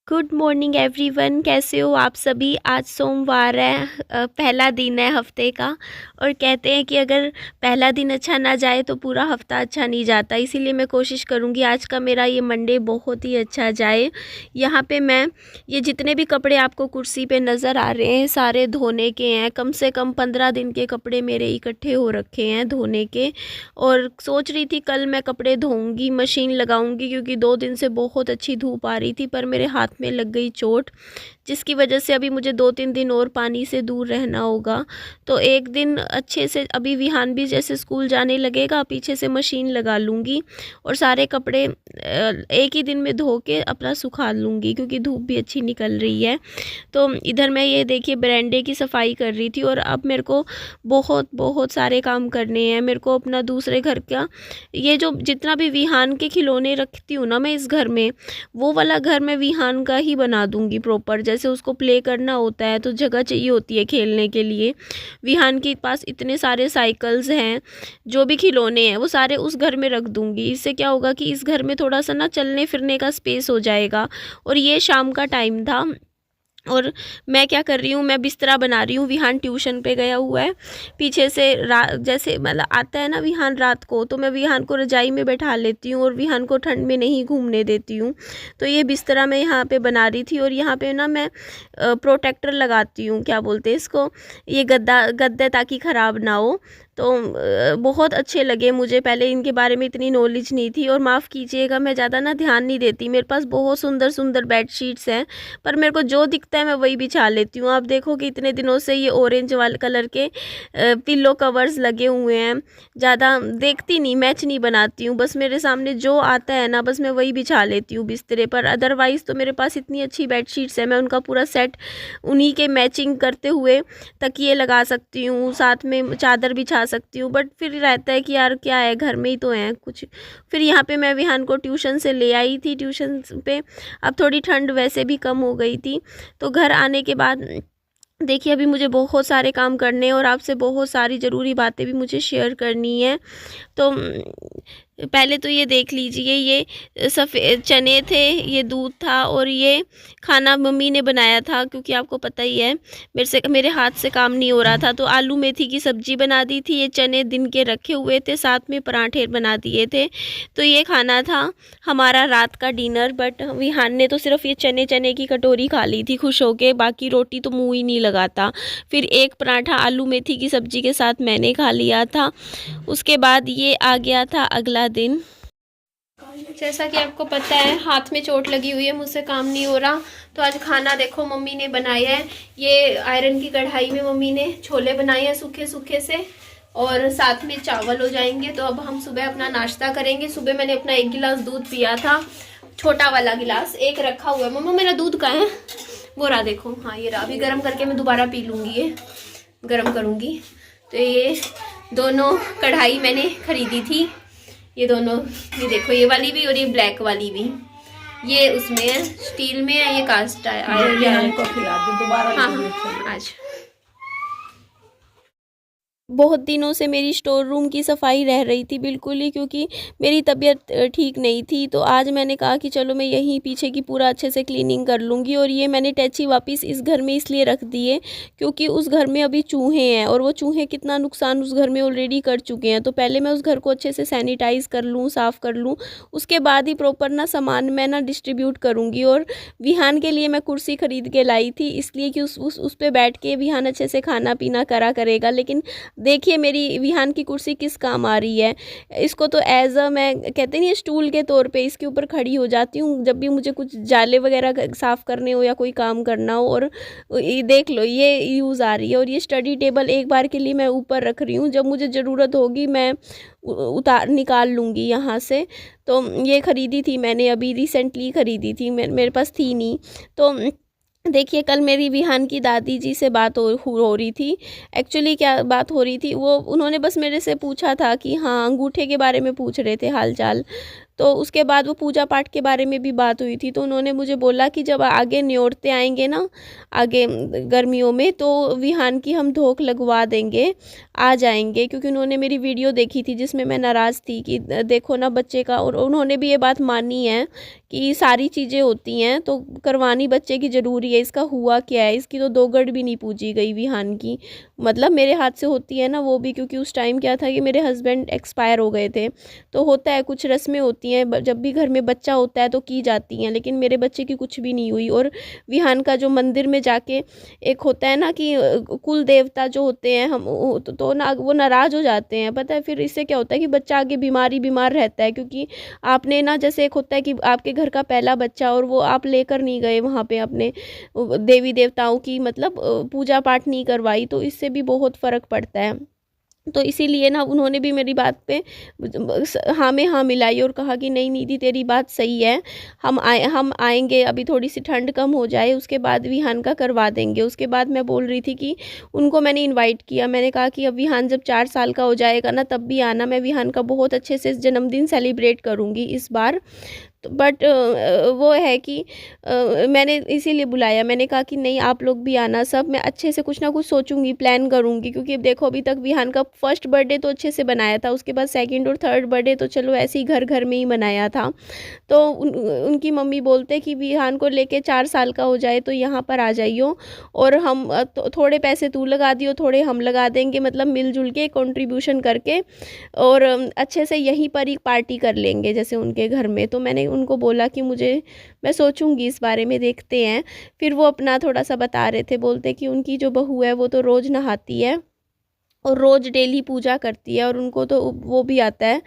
Good morning everyone, कैसे हो आप सभी। आज सोमवार है, पहला दिन है हफ्ते का। और कहते हैं कि अगर पहला दिन अच्छा ना जाए तो पूरा हफ्ता अच्छा नहीं जाता। इसीलिए मैं कोशिश करूँगी आज का मेरा ये मंडे बहुत ही अच्छा जाए। यहाँ पे मैं ये जितने भी कपड़े आपको कुर्सी पे नज़र आ रहे हैं सारे धोने के हैं। कम से कम 15 दिन के कपड़े मेरे इकट्ठे हो रखे हैं धोने के। और सोच रही थी कल मैं कपड़े धोऊंगी, मशीन लगाऊंगी, क्योंकि 2 दिन से बहुत अच्छी धूप आ रही थी, पर मेरे हाथ में लग गई चोट, जिसकी वजह से अभी मुझे 2-3 दिन और पानी से दूर रहना होगा। तो एक दिन अच्छे से, अभी विहान भी जैसे स्कूल जाने लगेगा, पीछे से मशीन लगा लूँगी और सारे कपड़े एक ही दिन में धो के अपना सुखा लूँगी, क्योंकि धूप भी अच्छी निकल रही है। तो इधर मैं ये देखिए बरामदे की सफाई कर रही थी, और अब मेरे को बहुत बहुत सारे काम करने हैं। मेरे को अपना दूसरे घर का ये जो जितना भी विहान के खिलौने रखती हूँ ना मैं इस घर में, वो वाला घर मैं विहान का ही बना दूँगी प्रॉपर। जैसे उसको प्ले करना होता है तो जगह चाहिए होती है खेलने के लिए। विहान के पास इतने सारे साइकिल्स हैं, जो भी खिलौने हैं वो सारे उस घर में रख दूँगी। इससे क्या होगा कि इस घर में थोड़ा सा ना चलने फिरने का स्पेस हो जाएगा। और ये शाम का टाइम था, और मैं क्या कर रही हूँ, मैं बिस्तरा बना रही हूँ। विहान ट्यूशन पे गया हुआ है। पीछे से जैसे मतलब आता है ना विहान रात को, तो मैं विहान को रजाई में बैठा लेती हूँ और विहान को ठंड में नहीं घूमने देती हूँ। तो ये बिस्तरा मैं यहाँ पे बना रही थी, और यहाँ पे ना मैं प्रोटेक्टर लगाती हूँ, क्या बोलते हैं इसको, ये गद्दे, ताकि ख़राब ना हो। तो बहुत अच्छे लगे मुझे। पहले इनके बारे में इतनी नॉलेज नहीं थी, और माफ़ कीजिएगा मैं ज़्यादा ना ध्यान नहीं देती। मेरे पास बहुत सुंदर सुंदर बेडशीट्स हैं, पर मेरे को जो दिखता है मैं वही बिछा लेती हूँ। आप देखो कि इतने दिनों से ये ऑरेंज वाले कलर के पिल्लो कवर्स लगे हुए हैं। ज़्यादा देखती नहीं, मैच नहीं बनाती हूँ, बस मेरे सामने जो आता है ना बस मैं वही बिछा लेती हूँ बिस्तरे पर। अदरवाइज़ तो मेरे पास इतनी अच्छी बेडशीट्स हैं, मैं उनका पूरा सेट उन्हीं के मैचिंग करते हुए तकिए लगा सकती हूँ, साथ में चादर बिछा सकती हूँ। बट फिर रहता है कि यार क्या है, घर में ही तो हैं कुछ। फिर यहाँ पे मैं विहान को ट्यूशन से ले आई थी, ट्यूशन पे अब थोड़ी ठंड वैसे भी कम हो गई थी। तो घर आने के बाद देखिए अभी मुझे बहुत सारे काम करने हैं, और आपसे बहुत सारी ज़रूरी बातें भी मुझे शेयर करनी है। तो पहले तो ये देख लीजिए, ये सफ़ेद चने थे, ये दूध था, और ये खाना मम्मी ने बनाया था, क्योंकि आपको पता ही है मेरे हाथ से काम नहीं हो रहा था। तो आलू मेथी की सब्ज़ी बना दी थी, ये चने दिन के रखे हुए थे, साथ में पराठे बना दिए थे। तो ये खाना था हमारा रात का डिनर। बट विहान ने तो सिर्फ ये चने चने की कटोरी खा ली थी खुश होके, बाकी रोटी तो मुँह ही नहीं लगाता। फिर एक पराठा आलू मेथी की सब्ज़ी के साथ मैंने खा लिया था। उसके बाद ये आ गया था अगला दिन। जैसा कि आपको पता है हाथ में चोट लगी हुई है, मुझसे काम नहीं हो रहा। तो आज खाना देखो मम्मी ने बनाया है, ये आयरन की कढ़ाई में मम्मी ने छोले बनाए हैं सूखे सूखे से, और साथ में चावल हो जाएंगे। तो अब हम सुबह अपना नाश्ता करेंगे। सुबह मैंने अपना 1 गिलास दूध पिया था, छोटा वाला गिलास एक रखा हुआ है। मम्मा मेरा दूध कहाँ है, वो रहा देखो, हाँ ये रहा। अभी गर्म करके मैं दोबारा पी लूँगी, ये गर्म करूँगी। तो ये दोनों कढ़ाई मैंने खरीदी थी, ये दोनों, ये देखो ये वाली भी और ये ब्लैक वाली भी। ये उसमें है, स्टील में है, ये कास्ट आयरन को खिला दो दोबारा। हाँ आज बहुत दिनों से मेरी स्टोर रूम की सफाई रह रही थी बिल्कुल ही, क्योंकि मेरी तबीयत ठीक नहीं थी। तो आज मैंने कहा कि चलो मैं यहीं पीछे की पूरा अच्छे से क्लीनिंग कर लूँगी। और ये मैंने टैची वापस इस घर में इसलिए रख दिए क्योंकि उस घर में अभी चूहे हैं, और वो चूहे कितना नुकसान उस घर में ऑलरेडी कर चुके हैं। तो पहले मैं उस घर को अच्छे से सैनिटाइज़ कर लूँ, साफ़ कर लूँ, उसके बाद ही प्रॉपर ना सामान मैं ना डिस्ट्रीब्यूट करूँगी। और विहान के लिए मैं कुर्सी ख़रीद के लाई थी, इसलिए कि उस पर बैठ के विहान अच्छे से खाना पीना करा करेगा। लेकिन देखिए मेरी विहान की कुर्सी किस काम आ रही है। इसको तो एज अ, मैं कहते नहीं स्टूल के तौर पे इसके ऊपर खड़ी हो जाती हूँ जब भी मुझे कुछ जाले वगैरह साफ़ करने हो या कोई काम करना हो। और ये देख लो ये यूज़ आ रही है। और ये स्टडी टेबल एक बार के लिए मैं ऊपर रख रही हूँ, जब मुझे ज़रूरत होगी मैं उतार निकाल लूँगी यहाँ से। तो ये ख़रीदी थी मैंने, अभी रिसेंटली ख़रीदी थी, मेरे पास थी नहीं। तो देखिए कल मेरी विहान की दादी जी से बात हो रही थी। एक्चुअली क्या बात हो रही थी, वो उन्होंने बस मेरे से पूछा था कि हाँ अंगूठे के बारे में पूछ रहे थे हाल चाल। तो उसके बाद वो पूजा पाठ के बारे में भी बात हुई थी। तो उन्होंने मुझे बोला कि जब आगे न्योरते आएंगे ना, आगे गर्मियों में, तो विहान की हम धोक लगवा देंगे आ जाएंगे, क्योंकि उन्होंने मेरी वीडियो देखी थी जिसमें मैं नाराज़ थी कि देखो ना बच्चे का, और उन्होंने भी ये बात मानी है कि सारी चीज़ें होती हैं तो करवानी बच्चे की ज़रूरी है। इसका हुआ क्या है, इसकी तो 2 गड़ भी नहीं पूजी गई विहान की, मतलब मेरे हाथ से होती है ना वो भी, क्योंकि उस टाइम क्या था कि मेरे हस्बैंड एक्सपायर हो गए थे। तो होता है, कुछ रस्में होती हैं जब भी घर में बच्चा होता है तो की जाती हैं, लेकिन मेरे बच्चे की कुछ भी नहीं हुई। और विहान का जो मंदिर में जाके एक होता है ना कि कुल देवता जो होते हैं हम तो ना वो नाराज़ हो जाते हैं, पता है। फिर इससे क्या होता है कि बच्चा आगे बीमार रहता है, क्योंकि आपने ना, जैसे एक होता है कि आपके घर का पहला बच्चा और वो आप लेकर नहीं गए वहाँ पे अपने देवी देवताओं की मतलब पूजा पाठ नहीं करवाई, तो इससे भी बहुत फ़र्क पड़ता है। तो इसीलिए ना उन्होंने भी मेरी बात पे हाँ में हाँ मिलाई और कहा कि नहीं निधि तेरी बात सही है, हम आएंगे, अभी थोड़ी सी ठंड कम हो जाए उसके बाद विहान का करवा देंगे। उसके बाद मैं बोल रही थी कि उनको मैंने इनवाइट किया, मैंने कहा कि अब विहान जब 4 साल का हो जाएगा ना तब भी आना, मैं विहान का बहुत अच्छे से जन्मदिन सेलिब्रेट करूँगी इस बार। तो बट वो है कि मैंने इसीलिए बुलाया, मैंने कहा कि नहीं आप लोग भी आना सब, मैं अच्छे से कुछ ना कुछ सोचूंगी, प्लान करूंगी, क्योंकि अब देखो अभी तक विहान का फर्स्ट बर्थडे तो अच्छे से बनाया था, उसके बाद सेकंड और थर्ड बर्थडे तो चलो ऐसे ही घर घर में ही मनाया था। तो उनकी मम्मी बोलते कि विहान को लेके 4 साल का हो जाए तो यहाँ पर आ जाइयो, और हम थोड़े पैसे तू लगा दियो, थोड़े हम लगा देंगे, मतलब मिलजुल के कंट्रीब्यूशन करके, और अच्छे से यहीं पर ही पार्टी कर लेंगे जैसे उनके घर में। तो मैंने उनको बोला कि मैं सोचूंगी इस बारे में, देखते हैं। फिर वो अपना थोड़ा सा बता रहे थे, बोलते कि उनकी जो बहू है वो तो रोज़ नहाती है और रोज़ डेली पूजा करती है, और उनको तो वो भी आता है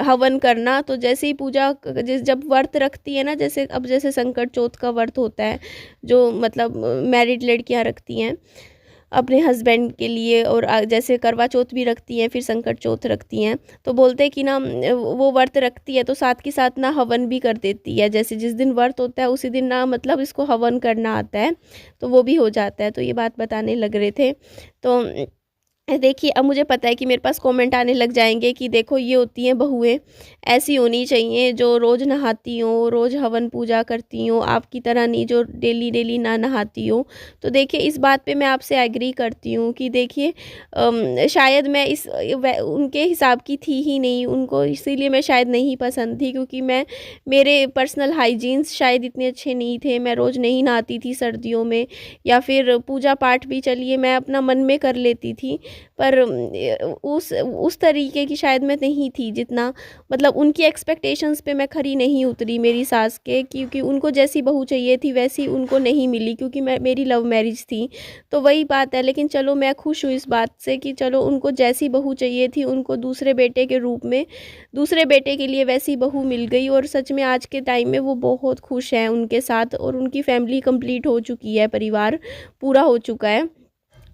हवन करना। तो जैसे ही पूजा जब व्रत रखती है ना, जैसे अब जैसे संकट चौथ का व्रत होता है जो मतलब मैरिड लड़कियां रखती हैं अपने हस्बैंड के लिए, और जैसे करवा चौथ भी रखती हैं फिर संकट चौथ रखती हैं, तो बोलते हैं कि ना वो व्रत रखती है तो साथ के साथ ना हवन भी कर देती है, जैसे जिस दिन व्रत होता है उसी दिन ना मतलब इसको हवन करना आता है, तो वो भी हो जाता है। तो ये बात बताने लग रहे थे। तो देखिए अब मुझे पता है कि मेरे पास कमेंट आने लग जाएंगे कि देखो ये होती हैं बहुएं, ऐसी होनी चाहिए जो रोज़ नहाती हो, रोज़ हवन पूजा करती हो, आपकी तरह नहीं जो डेली डेली ना नहाती हो। तो देखिए इस बात पे मैं आपसे एग्री करती हूँ कि देखिए शायद मैं उनके हिसाब की थी ही नहीं, उनको इसीलिए मैं शायद नहीं पसंद थी, क्योंकि मेरे पर्सनल हाइजीन्स शायद इतने अच्छे नहीं थे, मैं रोज़ नहीं नहाती थी सर्दियों में, या फिर पूजा पाठ भी चलिए मैं अपना मन में कर लेती थी, पर उस तरीके की शायद मैं नहीं थी जितना मतलब उनकी एक्सपेक्टेशंस पे मैं खरी नहीं उतरी मेरी सास के, क्योंकि उनको जैसी बहू चाहिए थी वैसी उनको नहीं मिली, क्योंकि मेरी लव मैरिज थी। तो वही बात है, लेकिन चलो मैं खुश हूँ इस बात से कि चलो उनको जैसी बहू चाहिए थी उनको दूसरे बेटे के रूप में दूसरे बेटे के लिए वैसी बहू मिल गई, और सच में आज के टाइम में वो बहुत खुश हैं उनके साथ, और उनकी फैमिली कंप्लीट हो चुकी है, परिवार पूरा हो चुका है।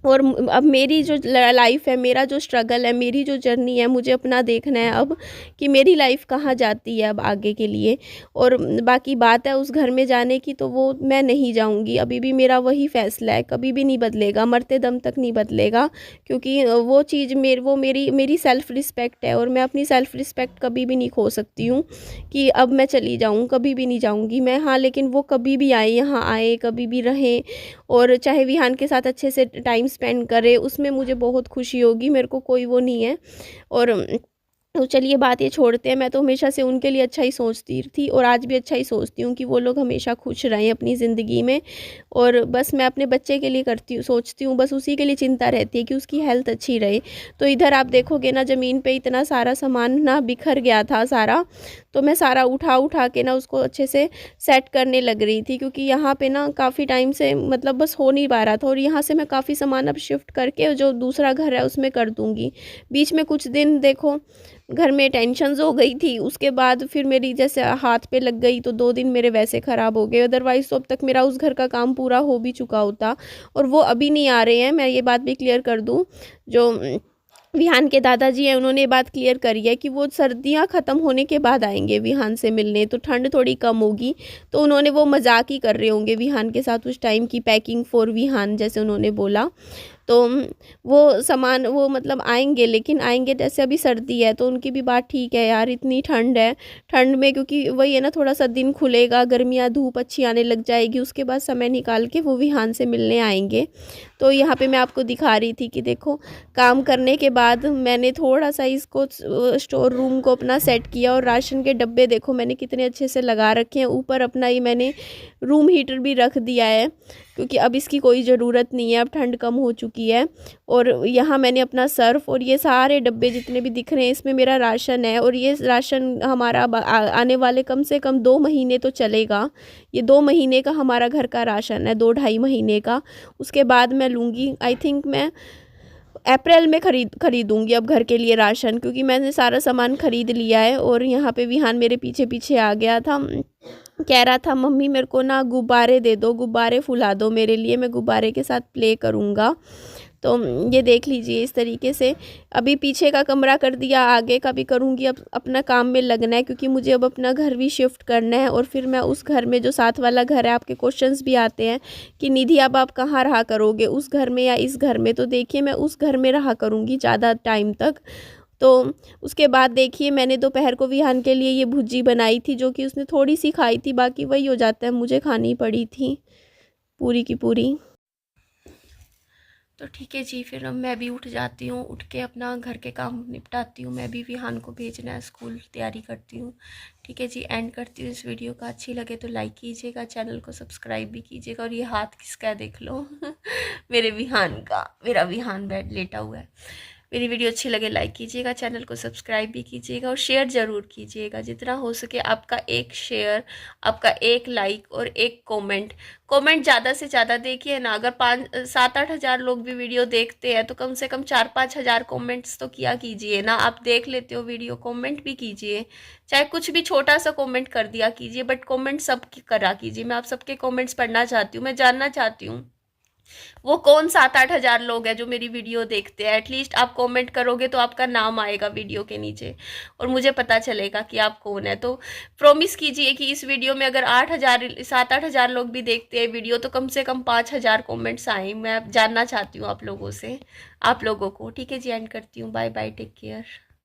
और अब मेरी जो लाइफ है, मेरा जो स्ट्रगल है, मेरी जो जर्नी है, मुझे अपना देखना है अब कि मेरी लाइफ कहाँ जाती है अब आगे के लिए। और बाकी बात है उस घर में जाने की, तो वो मैं नहीं जाऊंगी, अभी भी मेरा वही फैसला है, कभी भी नहीं बदलेगा, मरते दम तक नहीं बदलेगा, क्योंकि वो चीज़ मेरी सेल्फ़ रिस्पेक्ट है, और मैं अपनी सेल्फ़ रिस्पेक्ट कभी भी नहीं खो सकती हूँ कि अब मैं चली जाऊँ, कभी भी नहीं जाऊँगी मैं। हाँ, लेकिन वो कभी भी आए, यहाँ आए, कभी भी रहें, और चाहे विहान के साथ अच्छे से टाइम स्पेंड करे, उसमें मुझे बहुत खुशी होगी, मेरे को कोई वो नहीं है। और तो चलिए बात ये छोड़ते हैं, मैं तो हमेशा से उनके लिए अच्छा ही सोचती थी और आज भी अच्छा ही सोचती हूँ कि वो लोग हमेशा खुश रहें अपनी ज़िंदगी में। और बस मैं अपने बच्चे के लिए सोचती हूँ, बस उसी के लिए चिंता रहती है कि उसकी हेल्थ अच्छी रहे। तो इधर आप देखोगे ना ज़मीन पे इतना सारा सामान ना बिखर गया था सारा, तो मैं सारा उठा उठा के ना उसको अच्छे से सेट करने लग रही थी, क्योंकि यहाँ पे ना काफ़ी टाइम से मतलब बस हो नहीं पा रहा था। और यहाँ से मैं काफ़ी सामान अब शिफ्ट करके जो दूसरा घर है उसमें कर दूँगी। बीच में कुछ दिन देखो घर में टेंशन्स हो गई थी, उसके बाद फिर मेरी जैसे हाथ पे लग गई तो 2 दिन मेरे वैसे ख़राब हो गए, अदरवाइज़ तो अब तक मेरा उस घर का काम पूरा हो भी चुका होता। और वो अभी नहीं आ रहे हैं, मैं ये बात भी क्लियर कर दूँ। जो विहान के दादाजी हैं उन्होंने ये बात क्लियर करी है कि वो सर्दियां ख़त्म होने के बाद आएंगे विहान से मिलने, तो ठंड थोड़ी कम होगी, तो उन्होंने वो मजाक ही कर रहे होंगे विहान के साथ उस टाइम की पैकिंग फॉर विहान जैसे उन्होंने बोला। तो वो सामान वो मतलब आएंगे, लेकिन आएंगे जैसे अभी सर्दी है तो उनकी भी बात ठीक है यार, इतनी ठंड है, ठंड में क्योंकि वही है ना, थोड़ा सा दिन खुलेगा, गर्मियाँ धूप अच्छी आने लग जाएगी, उसके बाद समय निकाल के वो विहान से मिलने आएंगे। तो यहाँ पे मैं आपको दिखा रही थी कि देखो, काम करने के बाद मैंने थोड़ा सा इसको स्टोर रूम को अपना सेट किया, और राशन के डब्बे देखो मैंने कितने अच्छे से लगा रखे हैं। ऊपर अपना ये मैंने रूम हीटर भी रख दिया है, क्योंकि अब इसकी कोई ज़रूरत नहीं है, अब ठंड कम हो चुकी है। और यहाँ मैंने अपना सर्फ और ये सारे डब्बे जितने भी दिख रहे हैं, इसमें मेरा राशन है, और ये राशन हमारा आने वाले कम से कम 2 महीने तो चलेगा। ये 2 महीने का हमारा घर का राशन है, 2-2.5 महीने का। उसके बाद मैं लूँगी, आई थिंक मैं अप्रैल में खरीदूँगी अब घर के लिए राशन, क्योंकि मैंने सारा सामान ख़रीद लिया है। और यहाँ पे विहान मेरे पीछे पीछे आ गया था, कह रहा था मम्मी मेरे को ना गुब्बारे दे दो, गुब्बारे फुला दो मेरे लिए, मैं गुब्बारे के साथ प्ले करूँगा। तो ये देख लीजिए इस तरीके से अभी पीछे का कमरा कर दिया, आगे का भी करूँगी। अब अपना काम में लगना है, क्योंकि मुझे अब अपना घर भी शिफ्ट करना है, और फिर मैं उस घर में जो साथ वाला घर है, आपके क्वेश्चंस भी आते हैं कि निधि अब आप कहाँ रहा करोगे, उस घर में या इस घर में। तो देखिए मैं उस घर में रहा करूँगी ज़्यादा टाइम तक। तो उसके बाद देखिए मैंने दोपहर को विहान के लिए ये भुर्जी बनाई थी, जो कि उसने थोड़ी सी खाई थी, बाकी वही हो जाता है, मुझे खानी पड़ी थी पूरी की पूरी। तो ठीक है जी, फिर अब मैं भी उठ जाती हूँ, उठ के अपना घर के काम निपटाती हूँ, मैं भी विहान को भेजना है स्कूल, तैयारी करती हूँ। ठीक है जी, एंड करती हूँ इस वीडियो का। अच्छी लगे तो लाइक कीजिएगा, चैनल को सब्सक्राइब भी कीजिएगा। और ये हाथ किसका है देख लो मेरे विहान का, मेरा विहान बेड लेटा हुआ है। मेरी वीडियो अच्छी लगे लाइक कीजिएगा, चैनल को सब्सक्राइब भी कीजिएगा, और शेयर ज़रूर कीजिएगा। जितना हो सके आपका एक शेयर, आपका एक लाइक और एक कमेंट ज़्यादा से ज़्यादा देखिए ना। अगर 5-7-8 हज़ार लोग भी वीडियो देखते हैं तो कम से कम 4-5 हज़ार कमेंट्स तो किया कीजिए ना। आप देख लेते हो वीडियो, कमेंट भी कीजिए, चाहे कुछ भी छोटा सा कमेंट कर दिया कीजिए, बट कमेंट सब करा कीजिए। मैं आप सबके कमेंट्स पढ़ना चाहती हूँ, मैं जानना चाहती हूँ वो कौन 7-8 हज़ार लोग हैं जो मेरी वीडियो देखते हैं। एटलीस्ट आप कमेंट करोगे तो आपका नाम आएगा वीडियो के नीचे, और मुझे पता चलेगा कि आप कौन है। तो प्रॉमिस कीजिए कि इस वीडियो में अगर 7-8 हज़ार लोग भी देखते हैं वीडियो, तो कम से कम 5 हज़ार कॉमेंट्स आए। मैं जानना चाहती हूँ आप लोगों से, आप लोगों को। ठीक है जी, एंड करती हूँ। Bye bye, take care.